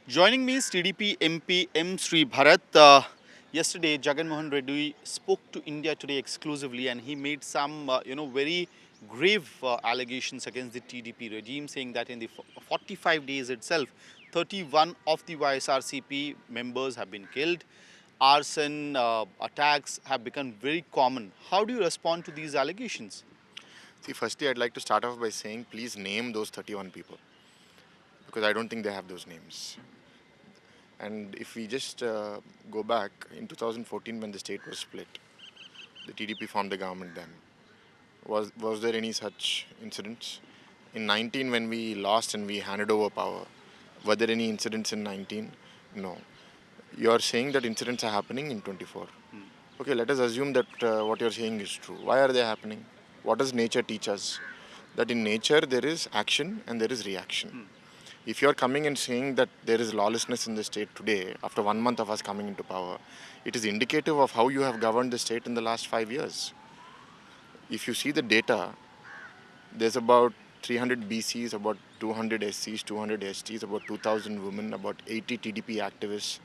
Joining me is TDP MP M. Sri Bharat. Yesterday, Jagan Mohan Reddy spoke to India Today exclusively, and he made some, very grave allegations against the TDP regime, saying that in the 45 days itself, 31 of the YSRCP members have been killed. Arson attacks have become very common. How do you respond to these allegations? See, firstly, I'd like to start off by saying please name those 31 people because I don't think they have those names. And if we just go back in 2014 when the state was split, the TDP formed the government then. Was there any such incidents? In 19 when we lost and we handed over power, were there any incidents in 19? No. You are saying that incidents are happening in 24. Okay, let us assume that what you're saying is true. Why are they happening? What does nature teach us? That in nature there is action and there is reaction. If you're coming and saying that there is lawlessness in the state today, after 1 month of us coming into power, it is indicative of how you have governed the state in the last 5 years. If you see the data, there's about 300 BCs, about 200 SCs, 200 STs, about 2,000 women, about 80 TDP activists.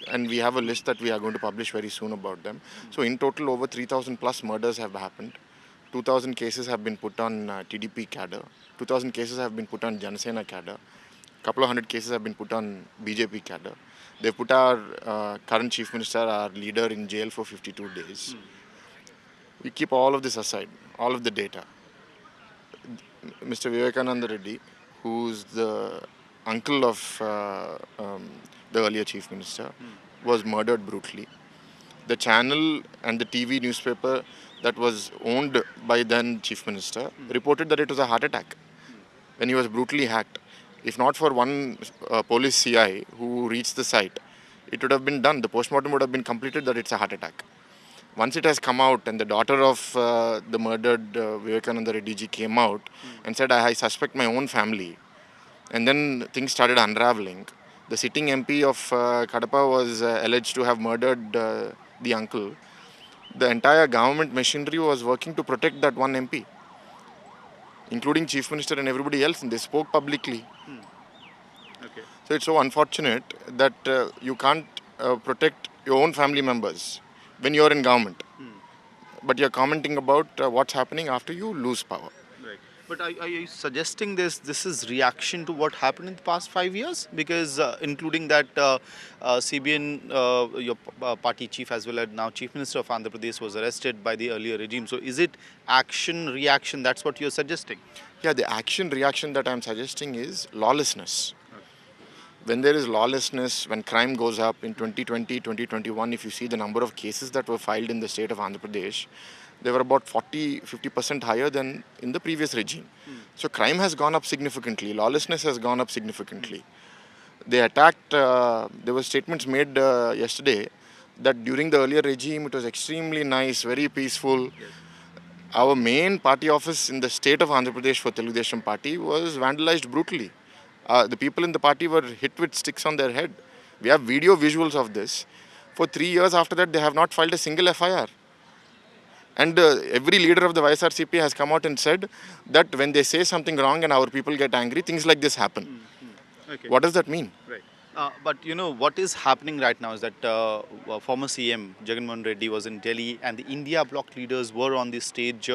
And we have a list that we are going to publish very soon about them. So in total, over 3,000 plus murders have happened. 2,000 cases have been put on TDP cadre. 2,000 cases have been put on Janasena cadre. Couple of hundred cases have been put on BJP cadre. They put our current chief minister, our leader, in jail for 52 days. We keep all of this aside, all of the data. Mr. Vivekananda Reddy, who's the uncle of the earlier chief minister, was murdered brutally. The channel and the TV newspaper that was owned by then chief minister reported that it was a heart attack when he was brutally hacked. If not for one police CI who reached the site, it would have been done. The postmortem would have been completed that it's a heart attack. Once it has come out and the daughter of the murdered Vivekananda Reddy ji came out and said, I suspect my own family. And then things started unraveling. The sitting MP of Kadapa was alleged to have murdered the uncle. The entire government machinery was working to protect that one MP, including chief minister and everybody else, and they spoke publicly. Okay. So it's so unfortunate that you can't protect your own family members when you're in government. But you're commenting about what's happening after you lose power. Right. But are you suggesting this is reaction to what happened in the past 5 years? Because including that CBN, your party chief as well as now Chief Minister of Andhra Pradesh was arrested by the earlier regime. So is it action, reaction? That's what you're suggesting? Yeah, the action reaction that I'm suggesting is lawlessness. When there is lawlessness, when crime goes up in 2020, 2021, if you see the number of cases that were filed in the state of Andhra Pradesh, they were about 40-50% higher than in the previous regime. So crime has gone up significantly, lawlessness has gone up significantly. They attacked, there were statements made yesterday that during the earlier regime it was extremely nice, very peaceful. Yes. Our main party office in the state of Andhra Pradesh for Telugu Desam party was vandalized brutally. The people in the party were hit with sticks on their head. We have video visuals of this. For 3 years after that, they have not filed a single FIR. And every leader of the YSRCP has come out and said that when they say something wrong and our people get angry, things like this happen. Okay. What does that mean? Right. But you know what is happening right now is that former CM Jagan Mohan Reddy was in Delhi, and the India bloc leaders were on the stage,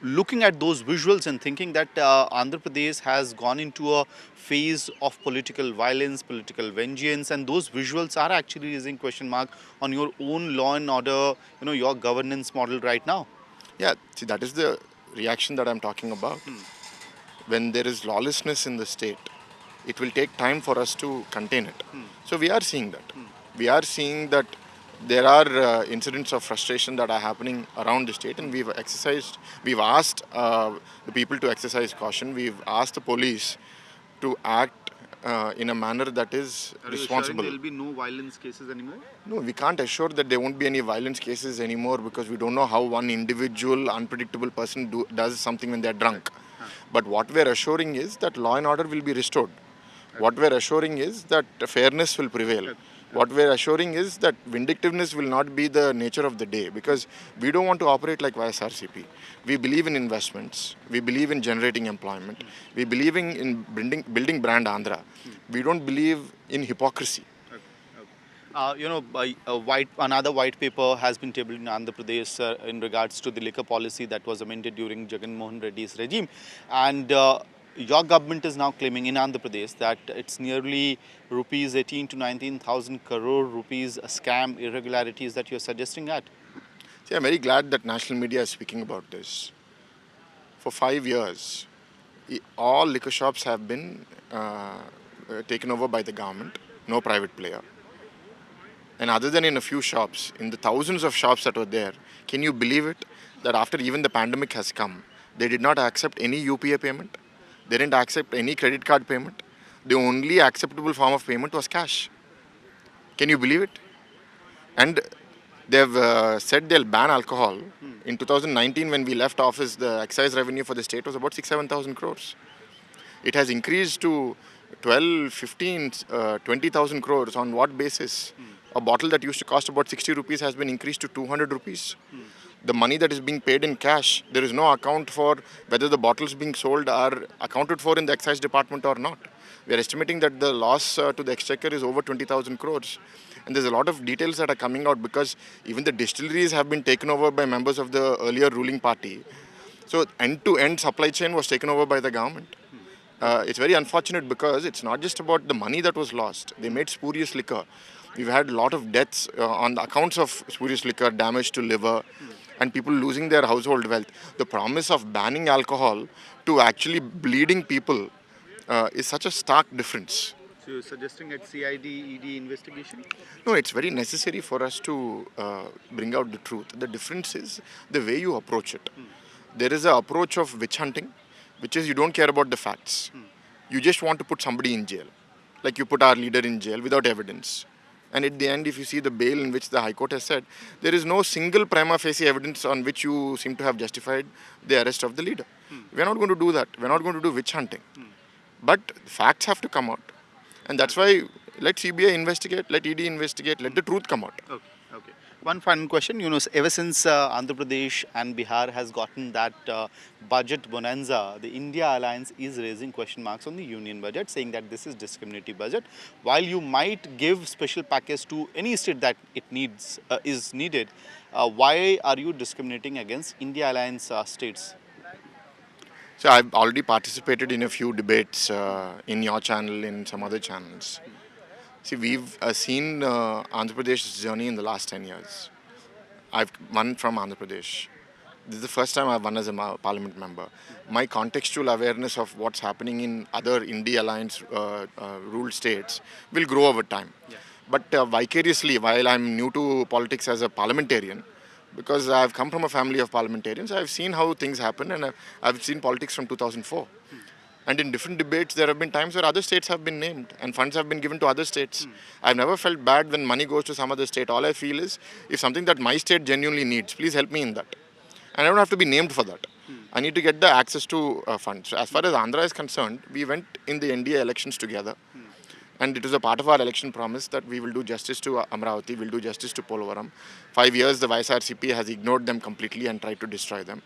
looking at those visuals and thinking that Andhra Pradesh has gone into a phase of political violence, political vengeance, and those visuals are actually raising question mark on your own law and order, your governance model right now. Yeah, see, that is the reaction that I'm talking about. When there is lawlessness in the state, it will take time for us to contain it. So we are seeing that. We are seeing that there are incidents of frustration that are happening around the state, and we've asked the people to exercise caution. We've asked the police to act in a manner that is responsible. There will be no violence cases anymore? No, we can't assure that there won't be any violence cases anymore because we don't know how one individual, unpredictable person does something when they're drunk. But what we're assuring is that law and order will be restored. What we're assuring is that fairness will prevail. What we're assuring is that vindictiveness will not be the nature of the day, because we don't want to operate like YSRCP. We believe in investments. We believe in generating employment. We believe in building brand Andhra. We don't believe in hypocrisy. Another white paper has been tabled in Andhra Pradesh in regards to the liquor policy that was amended during Jagan Mohan Reddy's regime, and your government is now claiming in Andhra Pradesh that it's nearly rupees 18 to 19,000 crore rupees scam irregularities that you're suggesting at. See, I'm very glad that national media is speaking about this. For 5 years, all liquor shops have been taken over by the government, no private player. And other than in a few shops, in the thousands of shops that were there, can you believe it? That after even the pandemic has come, they did not accept any UPA payment. They didn't accept any credit card payment. The only acceptable form of payment was cash. Can you believe it? And they've said they'll ban alcohol. In 2019, when we left office, the excise revenue for the state was about 6,000-7,000 crores. It has increased to 12, 15, 20,000 crores. On what basis? A bottle that used to cost about 60 rupees has been increased to 200 rupees. The money that is being paid in cash, there is no account for whether the bottles being sold are accounted for in the excise department or not. We are estimating that the loss to the exchequer is over 20,000 crores. And there's a lot of details that are coming out, because even the distilleries have been taken over by members of the earlier ruling party. So end-to-end supply chain was taken over by the government. It's very unfortunate, because it's not just about the money that was lost. They made spurious liquor. We've had a lot of deaths on the accounts of spurious liquor, damage to liver, and people losing their household wealth. The promise of banning alcohol to actually bleeding people is such a stark difference. So you're suggesting at CID, ED investigation? No, it's very necessary for us to bring out the truth. The difference is the way you approach it. There is an approach of witch hunting, which is you don't care about the facts. You just want to put somebody in jail. Like you put our leader in jail without evidence. And at the end, if you see the bail in which the High Court has said, there is no single prima facie evidence on which you seem to have justified the arrest of the leader. We're not going to do that. We're not going to do witch hunting. But facts have to come out. And that's why let CBI investigate, let ED investigate, let the truth come out. Okay. One final question. Ever since Andhra Pradesh and Bihar has gotten that budget bonanza, the India Alliance is raising question marks on the union budget, saying that this is discriminatory budget. While you might give special package to any state that it is needed, why are you discriminating against India Alliance states? So I've already participated in a few debates in your channel, in some other channels. See, we've seen Andhra Pradesh's journey in the last 10 years. I've won from Andhra Pradesh. This is the first time I've won as a parliament member. My contextual awareness of what's happening in other India Alliance ruled states will grow over time. Yeah. But vicariously, while I'm new to politics as a parliamentarian, because I've come from a family of parliamentarians, I've seen how things happen, and I've seen politics from 2004. And in different debates, there have been times where other states have been named and funds have been given to other states. I've never felt bad when money goes to some other state. All I feel is, if something that my state genuinely needs, please help me in that. And I don't have to be named for that. I need to get the access to funds. So as far as Andhra is concerned, we went in the NDA elections together. And it was a part of our election promise that we will do justice to Amravati, we'll do justice to Polavaram. 5 years, the YSRCP has ignored them completely and tried to destroy them.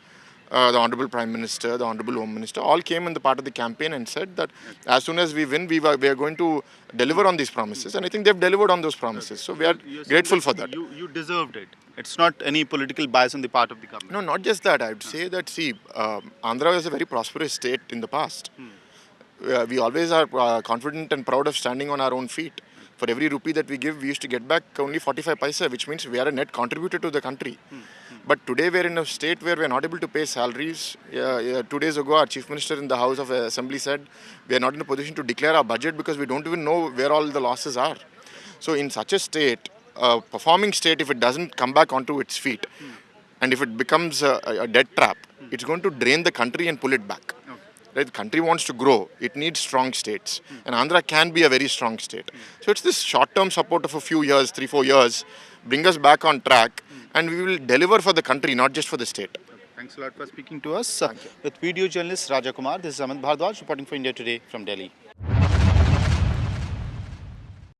The Honorable Prime Minister, the Honorable Home Minister, all came in the part of the campaign and said that as soon as we win, we are going to deliver on these promises. And I think they've delivered on those promises. So we are grateful for that. You deserved it. It's not any political bias on the part of the government. No, not just that. I would say that, Andhra was a very prosperous state in the past. We always are confident and proud of standing on our own feet. For every rupee that we give, we used to get back only 45 paisa, which means we are a net contributor to the country. But today we're in a state where we're not able to pay salaries. 2 days ago, our Chief Minister in the House of Assembly said we are not in a position to declare our budget because we don't even know where all the losses are. So in such a state, a performing state, if it doesn't come back onto its feet, and if it becomes a debt trap, it's going to drain the country and pull it back. Right? The country wants to grow. It needs strong states. And Andhra can be a very strong state. So it's this short-term support of a few years, 3-4 years, bring us back on track, and we will deliver for the country, not just for the state. Thanks a lot for speaking to us. With video journalist Raja Kumar, this is Amit Bhardwaj reporting for India Today from Delhi.